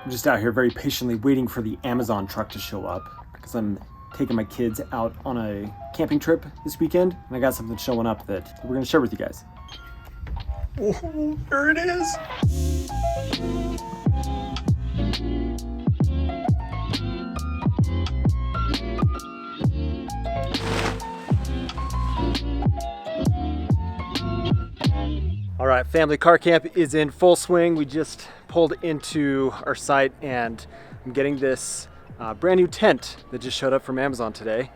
I'm just out here very patiently waiting for the Amazon truck to show up because I'm taking my kids out on a camping trip this weekend, and I got something showing up that we're gonna share with you guys. Oh, there it is. All right, family car camp is in full swing. We just pulled into our site and I'm getting this brand new tent that just showed up from Amazon today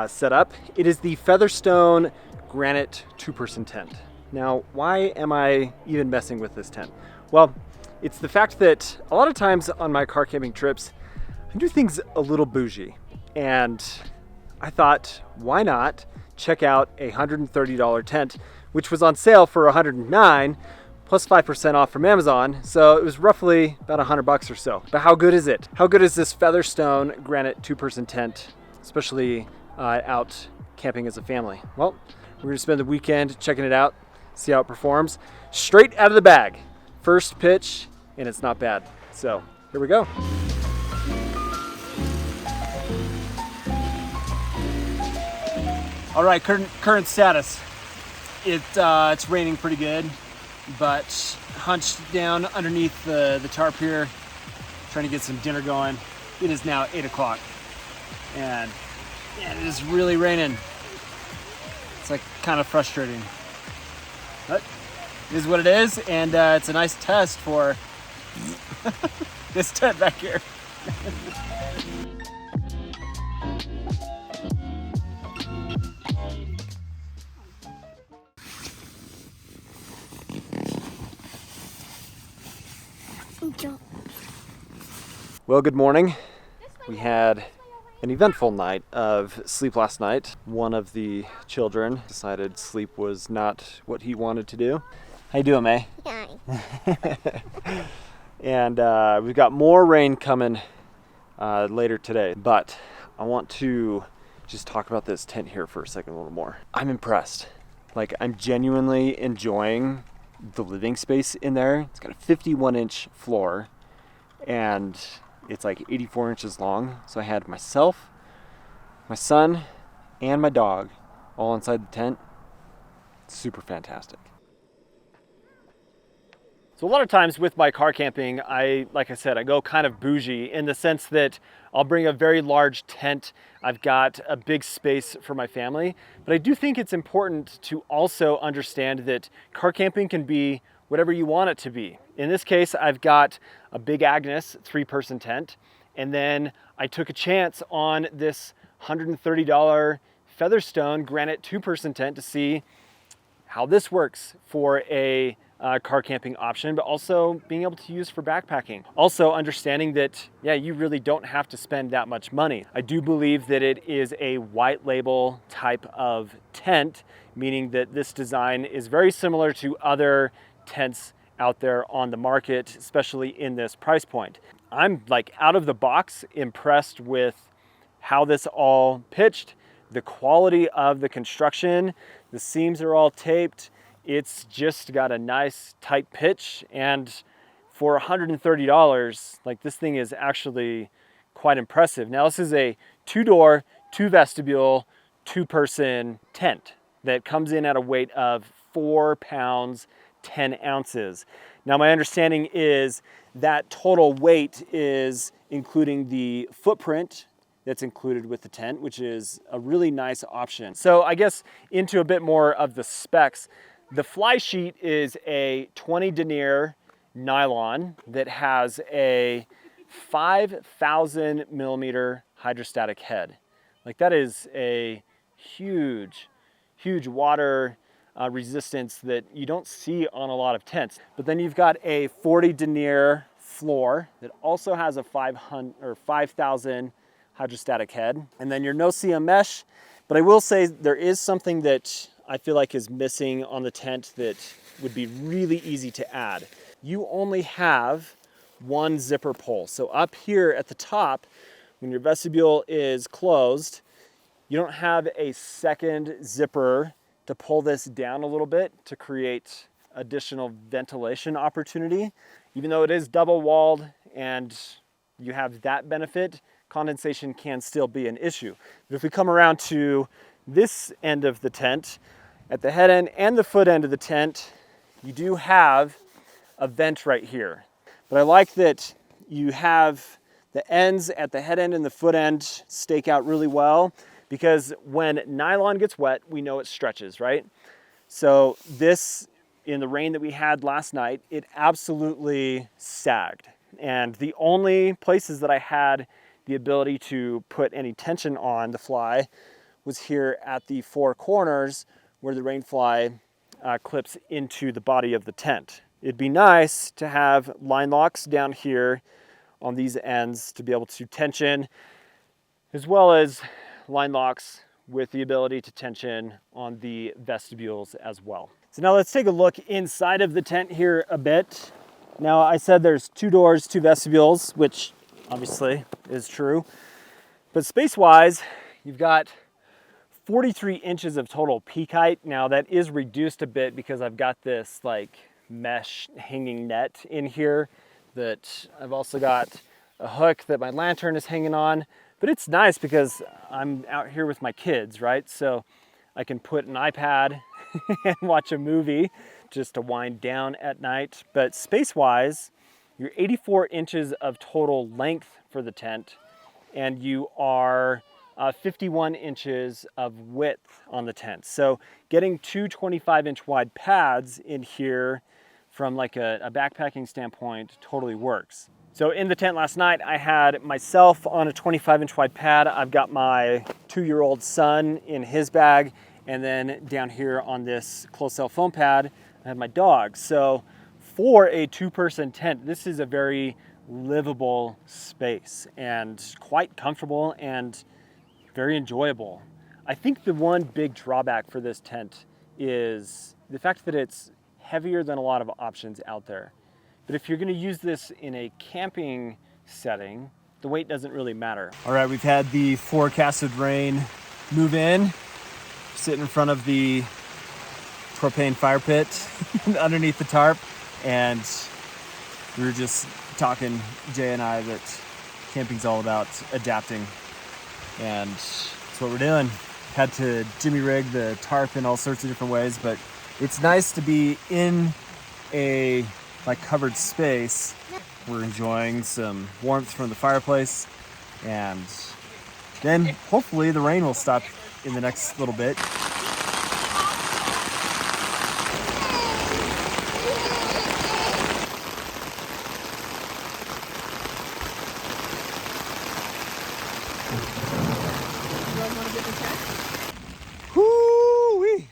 set up. It is the Featherstone Granite 2-person tent. Now, why am I even messing with this tent? Well, it's the fact that a lot of times on my car camping trips, I do things a little bougie. And I thought, why not check out a $130 tent, which was on sale for $109 plus 5% off from Amazon. So it was roughly about $100 or so. But how good is it? How good is this Featherstone Granite 2-person tent, especially out camping as a family? Well, we're gonna spend the weekend checking it out, see how it performs. Straight out of the bag. First pitch, and it's not bad. So here we go. All right, current status. It's raining pretty good, but hunched down underneath the tarp here, trying to get some dinner going. It is now 8 o'clock, and it is really raining. It's like kind of frustrating, but it is what it is, and it's a nice test for this tent back here. Well, good morning. We had an eventful night of sleep last night. One of the children decided sleep was not what he wanted to do. How you doing, May? Hi. And we've got more rain coming later today, but I want to just talk about this tent here for a second a little more. I'm impressed. Like, I'm genuinely enjoying the living space in there. It's got a 51-inch floor, and it's like 84 inches long. So I had myself, my son, and my dog all inside the tent. Super fantastic. So a lot of times with my car camping, like I said, I go kind of bougie in the sense that I'll bring a very large tent. I've got a big space for my family, but I do think it's important to also understand that car camping can be whatever you want it to be. In this case, I've got a big Agnes 3-person tent, and then I took a chance on this $130 Featherstone Granite 2-person tent to see how this works for a car camping option, but also being able to use for backpacking. Also understanding that, yeah, you really don't have to spend that much money. I do believe that it is a white label type of tent, meaning that this design is very similar to other tents out there on the market, especially in this price point. I'm like out of the box impressed with how this all pitched, the quality of the construction. The seams are all taped. It's just got a nice tight pitch, and for $130, like, this thing is actually quite impressive. Now, this is a 2-door, 2-vestibule, 2-person tent that comes in at a weight of 4 pounds, 10 ounces. Now, my understanding is that total weight is including the footprint that's included with the tent, which is a really nice option. So I guess into a bit more of the specs. The fly sheet is a 20 denier nylon that has a 5,000 millimeter hydrostatic head. Like, that is a huge water resistance that you don't see on a lot of tents. But then you've got a 40 denier floor that also has a 5,000 hydrostatic head. And then your no-see mesh. But I will say there is something that I feel like is missing on the tent that would be really easy to add. You only have one zipper pull. So up here at the top, when your vestibule is closed, you don't have a second zipper to pull this down a little bit to create additional ventilation opportunity. Even though it is double walled and you have that benefit, condensation can still be an issue. But if we come around to this end of the tent, at the head end and the foot end of the tent, you do have a vent right here. But I like that you have the ends at the head end and the foot end stake out really well, because when nylon gets wet, we know it stretches, right? So this, in the rain that we had last night, it absolutely sagged. And the only places that I had the ability to put any tension on the fly was here at the four corners where the rain fly clips into the body of the tent. It'd be nice to have line locks down here on these ends to be able to tension, as well as line locks with the ability to tension on the vestibules as well. So now let's take a look inside of the tent here a bit. Now I said there's 2 doors, 2 vestibules, which obviously is true. But space-wise, you've got 43 inches of total peak height. Now that is reduced a bit because I've got this like mesh hanging net in here that I've also got a hook that my lantern is hanging on. But it's nice because I'm out here with my kids, right? So I can put an iPad and watch a movie just to wind down at night. But space-wise, you're 84 inches of total length for the tent, and you are 51 inches of width on the tent. So getting 2 25-inch wide pads in here from like a backpacking standpoint totally works. So in the tent last night, I had myself on a 25-inch wide pad. I've got my 2-year-old son in his bag, and then down here on this closed cell foam pad, I had my dog. So for a 2-person tent, this is a very livable space and quite comfortable and very enjoyable. I think the one big drawback for this tent is the fact that it's heavier than a lot of options out there. But if you're gonna use this in a camping setting, the weight doesn't really matter. All right, we've had the forecasted rain move in, sitting in front of the propane fire pit underneath the tarp, and we were just talking, Jay and I, that camping's all about adapting, and that's what we're doing. Had to jimmy rig the tarp in all sorts of different ways, but it's nice to be in a covered space. We're enjoying some warmth from the fireplace, and then hopefully the rain will stop in the next little bit. Whoo-wee!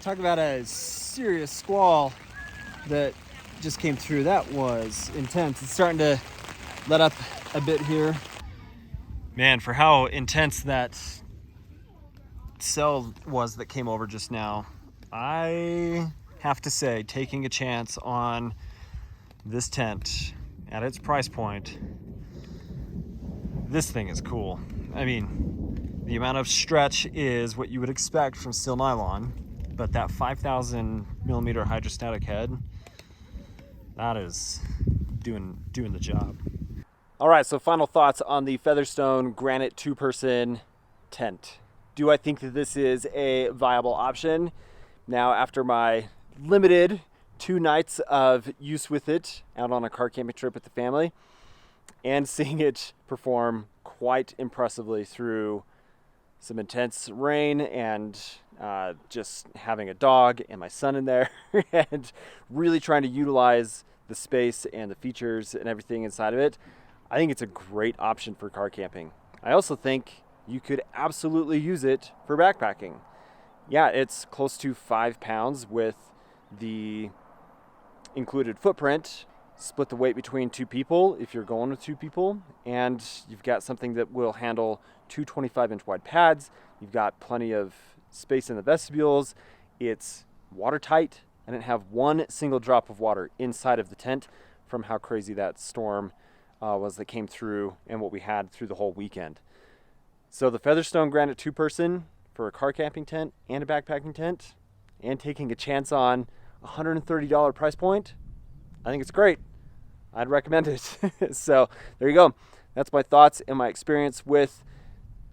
Talk about a serious squall that just came through. That was intense. It's starting to let up a bit here. Man, for how intense that cell was that came over just now, I have to say, taking a chance on this tent at its price point, this thing is cool. I mean, the amount of stretch is what you would expect from steel nylon, but that 5,000 millimeter hydrostatic head, that is doing the job. All right, so final thoughts on the Featherstone Granite 2-person tent. Do I think that this is a viable option? Now, after my limited 2 nights of use with it out on a car camping trip with the family, and seeing it perform quite impressively through some intense rain and just having a dog and my son in there and really trying to utilize the space and the features and everything inside of it, I think it's a great option for car camping. I also think you could absolutely use it for backpacking. Yeah, it's close to 5 pounds with the included footprint. Split the weight between 2 people if you're going with 2 people, and you've got something that will handle 2 25-inch wide pads. You've got plenty of space in the vestibules. It's watertight. I didn't have one single drop of water inside of the tent from how crazy that storm was that came through and what we had through the whole weekend. So the Featherstone Granite 2-person for a car camping tent and a backpacking tent, and taking a chance on $130 price point, I think it's great. I'd recommend it. So there you go. That's my thoughts and my experience with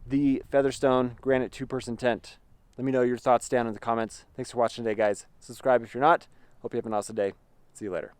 the Featherstone Granite 2-person tent. Let me know your thoughts down in the comments. Thanks for watching today, guys. Subscribe if you're not. Hope you have an awesome day. See you later.